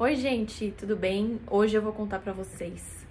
Oi, gente, tudo bem? Hoje eu vou contar pra vocês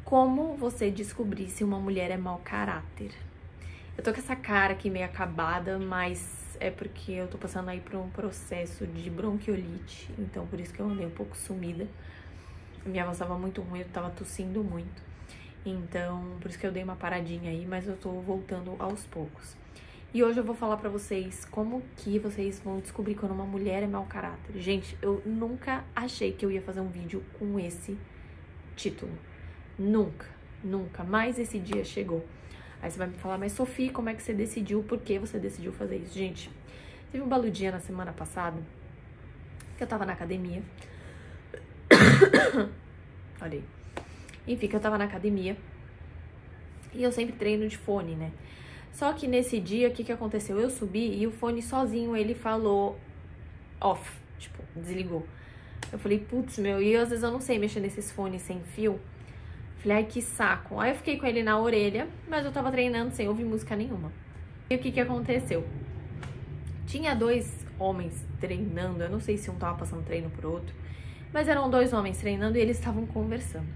como você descobrir se uma mulher é mau caráter. Eu tô com essa cara aqui meio acabada, mas é porque eu tô passando aí por um processo de bronquiolite, então por isso que eu andei um pouco sumida. Minha voz tava muito ruim, eu tava tossindo muito, então por isso que eu dei uma paradinha aí, mas eu tô voltando aos poucos. E hoje eu vou falar pra vocês como que vocês vão descobrir quando uma mulher é mau caráter. Gente, eu nunca achei que eu ia fazer um vídeo com esse título. Nunca, nunca. Mas esse dia chegou. Aí você vai me falar, mas Sofia, como é que você decidiu? Por que você decidiu fazer isso? Gente, teve um belo dia na semana passada que eu tava na academia. Olha aí. Enfim, que eu tava na academia. E eu sempre treino de fone, né? Só que nesse dia, o que aconteceu? Eu subi e o fone sozinho, ele falou off, tipo, desligou. Eu falei, putz, meu, e às vezes eu não sei mexer nesses fones sem fio. Falei, ai, que saco. Aí eu fiquei com ele na orelha, mas eu tava treinando sem ouvir música nenhuma. E o que aconteceu? Tinha dois homens treinando, eu não sei se um tava passando treino pro outro, mas eram dois homens treinando e eles estavam conversando.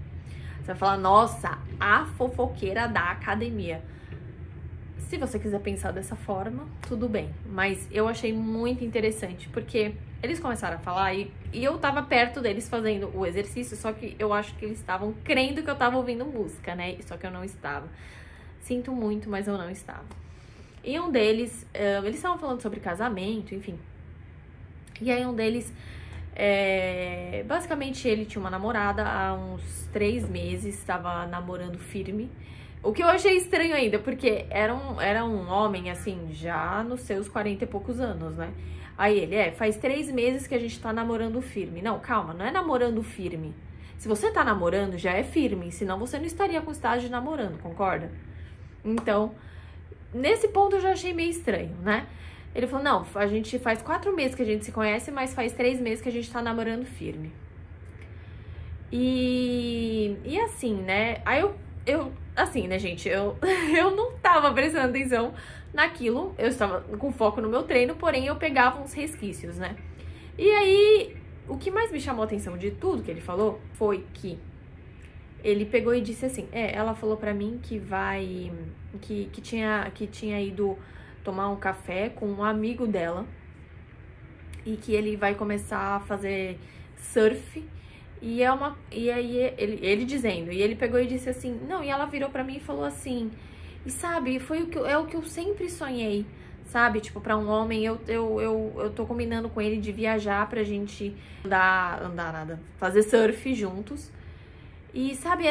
Você vai falar, nossa, a fofoqueira da academia. Se você quiser pensar dessa forma, tudo bem. Mas eu achei muito interessante, porque eles começaram a falar e eu tava perto deles fazendo o exercício, só que eu acho que eles estavam crendo que eu tava ouvindo música, né? Só que eu não estava. Sinto muito, mas eu não estava. E um deles, eles estavam falando sobre casamento, enfim. E aí um deles, basicamente ele tinha uma namorada há uns 3 meses, estava namorando firme. O que eu achei estranho ainda, porque era um homem, assim, já nos seus 40 e poucos anos, né? Aí ele, faz 3 meses que a gente tá namorando firme. Não, calma, não é namorando firme. Se você tá namorando, já é firme, senão você não estaria com estágio de namorando, concorda? Então, nesse ponto eu já achei meio estranho, né? Ele falou, não, a gente faz 4 meses que a gente se conhece, mas faz 3 meses que a gente tá namorando firme. E assim, né? Aí assim, né, gente, eu não tava prestando atenção naquilo, eu estava com foco no meu treino, porém eu pegava uns resquícios, né? E aí, o que mais me chamou a atenção de tudo que ele falou foi que ele pegou e disse assim, ela falou pra mim que tinha ido tomar um café com um amigo dela e que ele vai começar a fazer surf. E aí ele dizendo, e ele pegou e disse assim, não, e ela virou pra mim e falou assim, e sabe, é o que eu sempre sonhei, sabe, tipo, pra um homem, eu tô combinando com ele de viajar pra gente fazer surf juntos, e sabe,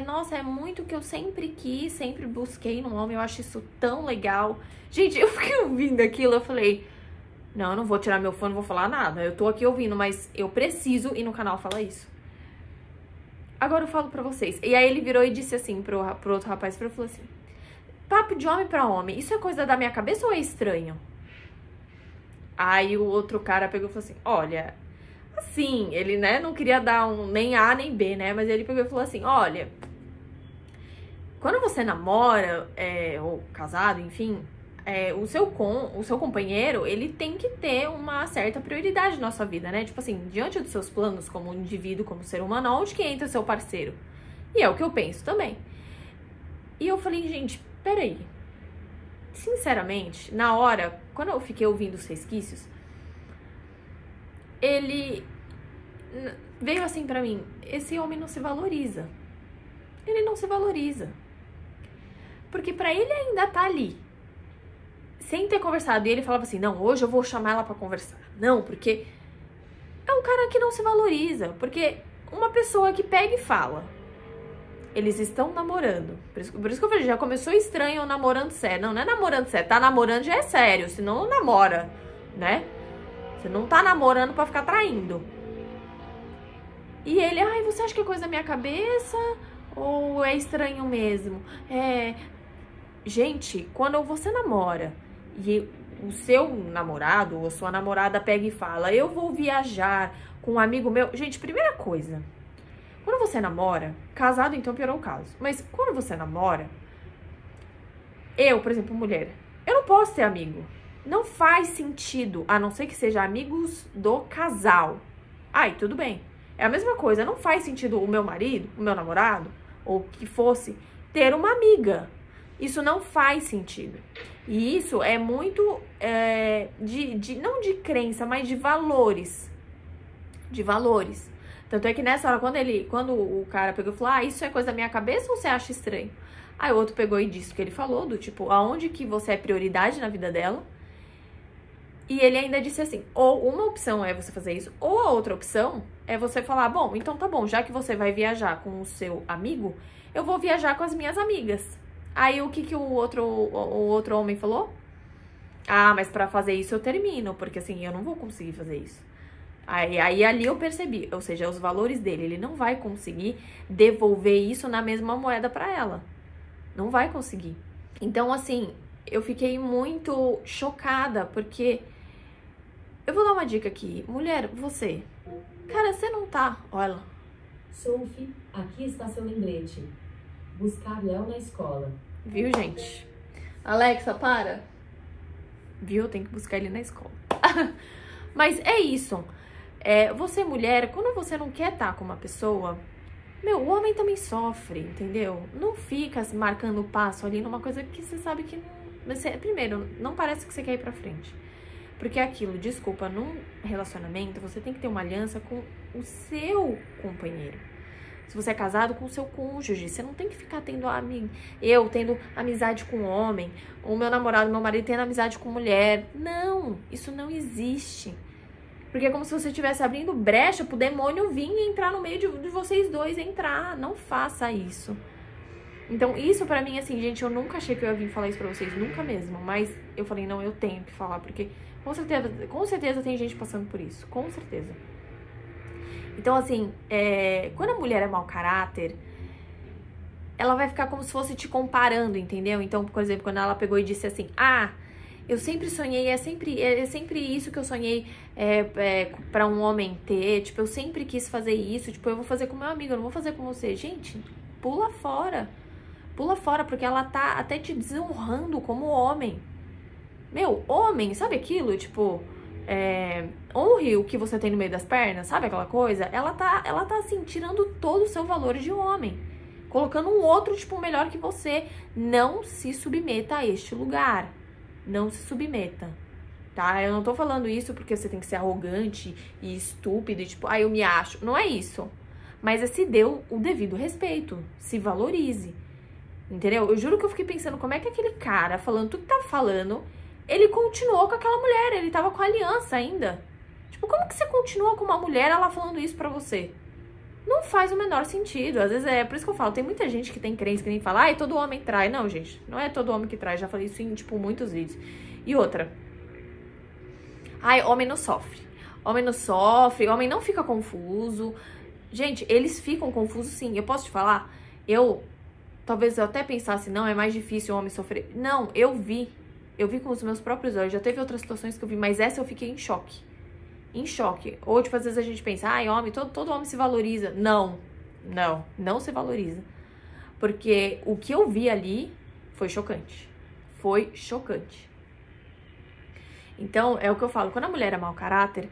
nossa, é muito o que eu sempre quis, sempre busquei num homem, eu acho isso tão legal. Gente, eu fiquei ouvindo aquilo, eu falei, não, eu não vou tirar meu fone, não vou falar nada. Eu tô aqui ouvindo, mas eu preciso ir no canal falar isso. Agora eu falo pra vocês. E aí ele virou e disse assim pro outro rapaz, falou assim, papo de homem pra homem, isso é coisa da minha cabeça ou é estranho? Aí o outro cara pegou e falou assim, olha, assim, ele, né, não queria dar nem A nem B, né, mas ele pegou e falou assim, olha, quando você namora, ou casado, enfim, o seu companheiro, ele tem que ter uma certa prioridade na sua vida, né? Tipo assim, diante dos seus planos como indivíduo, como ser humano, onde que entra o seu parceiro? E é o que eu penso também. E eu falei, gente, peraí. Sinceramente, na hora, quando eu fiquei ouvindo os resquícios, ele veio assim pra mim, esse homem não se valoriza. Ele não se valoriza. Porque pra ele ainda tá ali, sem ter conversado, e ele falava assim, não, hoje eu vou chamar ela pra conversar. Não, porque é um cara que não se valoriza. Porque uma pessoa que pega e fala, eles estão namorando. Por isso que eu falei, já começou estranho o namorando sério. Não é namorando sério, tá namorando já é sério, senão não namora, né? Você não tá namorando pra ficar traindo. E ele, ai, você acha que é coisa da minha cabeça? Ou é estranho mesmo? Gente, quando você namora e o seu namorado ou a sua namorada pega e fala, eu vou viajar com um amigo meu. Gente, primeira coisa, quando você namora, casado então piorou o caso, mas quando você namora, eu, por exemplo, mulher, eu não posso ter amigo. Não faz sentido, a não ser que seja amigos do casal. Ai, tudo bem. É a mesma coisa, não faz sentido o meu marido, o meu namorado, ou que fosse, ter uma amiga. Isso não faz sentido. E isso é muito, não de crença, mas de valores. De valores. Tanto é que nessa hora, quando o cara pegou e falou, isso é coisa da minha cabeça ou você acha estranho? Aí o outro pegou e disse o que ele falou, do tipo, aonde que você é prioridade na vida dela. E ele ainda disse assim, ou uma opção é você fazer isso, ou a outra opção é você falar, bom, então tá bom, já que você vai viajar com o seu amigo, eu vou viajar com as minhas amigas. Aí o que o outro homem falou? Mas pra fazer isso eu termino, porque assim, eu não vou conseguir fazer isso. Aí ali eu percebi, ou seja, os valores dele, ele não vai conseguir devolver isso na mesma moeda pra ela. Não vai conseguir. Então, assim, eu fiquei muito chocada, porque eu vou dar uma dica aqui. Mulher, você, cara, você não tá, olha. Sophie, aqui está seu lembrete. Buscar Léo na escola. Viu, gente? Alexa, para. Viu? Tem que buscar ele na escola. Mas é isso. Você, mulher, quando você não quer estar com uma pessoa, o homem também sofre, entendeu? Não fica marcando o passo ali numa coisa que você sabe que não... primeiro, não parece que você quer ir pra frente. Porque é aquilo, desculpa, num relacionamento, você tem que ter uma aliança com o seu companheiro. Se você é casado, com o seu cônjuge. Você não tem que ficar tendo eu tendo amizade com homem, o meu namorado, meu marido tendo amizade com mulher. Não, isso não existe. Porque é como se você estivesse abrindo brecha pro demônio vir e entrar no meio de vocês dois, entrar. Não faça isso. Então, isso pra mim, assim, gente, eu nunca achei que eu ia vir falar isso pra vocês, nunca mesmo. Mas eu falei, não, eu tenho que falar, porque com certeza tem gente passando por isso, com certeza. Então, assim, quando a mulher é mau caráter, ela vai ficar como se fosse te comparando, entendeu? Então, por exemplo, quando ela pegou e disse assim, eu sempre sonhei, é sempre isso que eu sonhei pra um homem ter, tipo, eu sempre quis fazer isso, tipo, eu vou fazer com meu amigo, eu não vou fazer com você. Gente, pula fora, porque ela tá até te desonrando como homem. Homem, sabe aquilo, tipo, honre o que você tem no meio das pernas, sabe aquela coisa? Ela tá assim, tirando todo o seu valor de homem, colocando um outro, tipo, melhor que você. Não se submeta a este lugar. Não se submeta, tá? Eu não tô falando isso porque você tem que ser arrogante e estúpido e tipo, eu me acho. Não é isso. Mas se dê o devido respeito. Se valorize. Entendeu? Eu juro que eu fiquei pensando como é que aquele cara, falando tudo que tá falando, ele continuou com aquela mulher. Ele tava com a aliança ainda. Tipo, como que você continua com uma mulher, ela falando isso pra você? Não faz o menor sentido. Às vezes por isso que eu falo, tem muita gente que tem crença que nem fala, todo homem trai. Não, gente, não é todo homem que trai. Já falei isso em, tipo, muitos vídeos. E outra. Homem não sofre. Homem não sofre, homem não fica confuso. Gente, eles ficam confusos sim. Eu posso te falar? Talvez eu até pensasse, não, é mais difícil o homem sofrer. Não, eu vi com os meus próprios olhos. Já teve outras situações que eu vi, mas essa eu fiquei em choque. Em choque. Ou, tipo, às vezes a gente pensa, homem, todo homem se valoriza. Não se valoriza. Porque o que eu vi ali foi chocante. Foi chocante. Então, é o que eu falo, quando a mulher é mau caráter,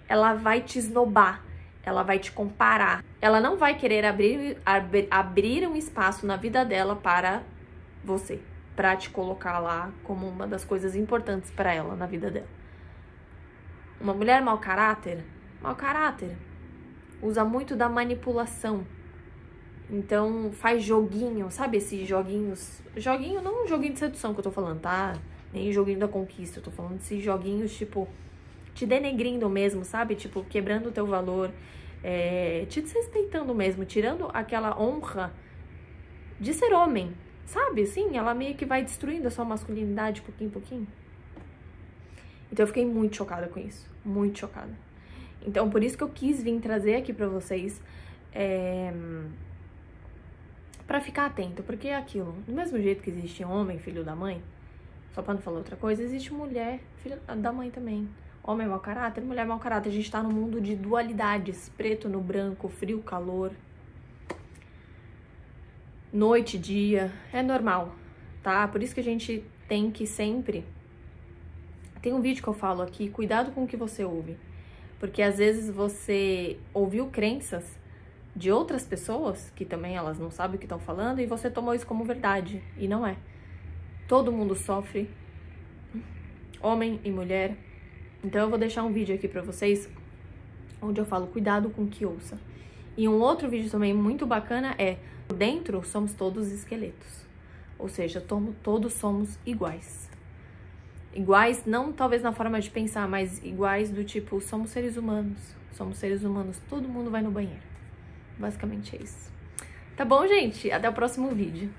ela vai te esnobar, ela vai te comparar. Ela não vai querer abrir um espaço na vida dela para você, para te colocar lá como uma das coisas importantes para ela na vida dela. Uma mulher mau caráter, usa muito da manipulação. Então, faz joguinho, sabe esses joguinhos? Joguinho, não um joguinho de sedução que eu tô falando, tá? Nem joguinho da conquista, eu tô falando desses joguinhos, tipo, te denegrindo mesmo, sabe? Tipo, quebrando o teu valor, te desrespeitando mesmo, tirando aquela honra de ser homem, sabe? Assim, ela meio que vai destruindo a sua masculinidade pouquinho em pouquinho. Então eu fiquei muito chocada com isso, muito chocada. Então por isso que eu quis vir trazer aqui pra vocês, pra ficar atento, porque é aquilo, do mesmo jeito que existe homem, filho da mãe, só pra não falar outra coisa, existe mulher, filho da mãe também. Homem mau caráter, mulher mau caráter, a gente tá num mundo de dualidades, preto no branco, frio, calor, noite, dia, é normal, tá? Por isso que a gente tem que sempre... Tem um vídeo que eu falo aqui, cuidado com o que você ouve. Porque às vezes você ouviu crenças de outras pessoas, que também elas não sabem o que estão falando, e você tomou isso como verdade, e não é. Todo mundo sofre, homem e mulher. Então eu vou deixar um vídeo aqui pra vocês, onde eu falo cuidado com o que ouça. E um outro vídeo também muito bacana é, por dentro somos todos esqueletos. Ou seja, todos somos iguais. Iguais, não talvez na forma de pensar, mas iguais do tipo, somos seres humanos. Somos seres humanos, todo mundo vai no banheiro. Basicamente é isso. Tá bom, gente? Até o próximo vídeo.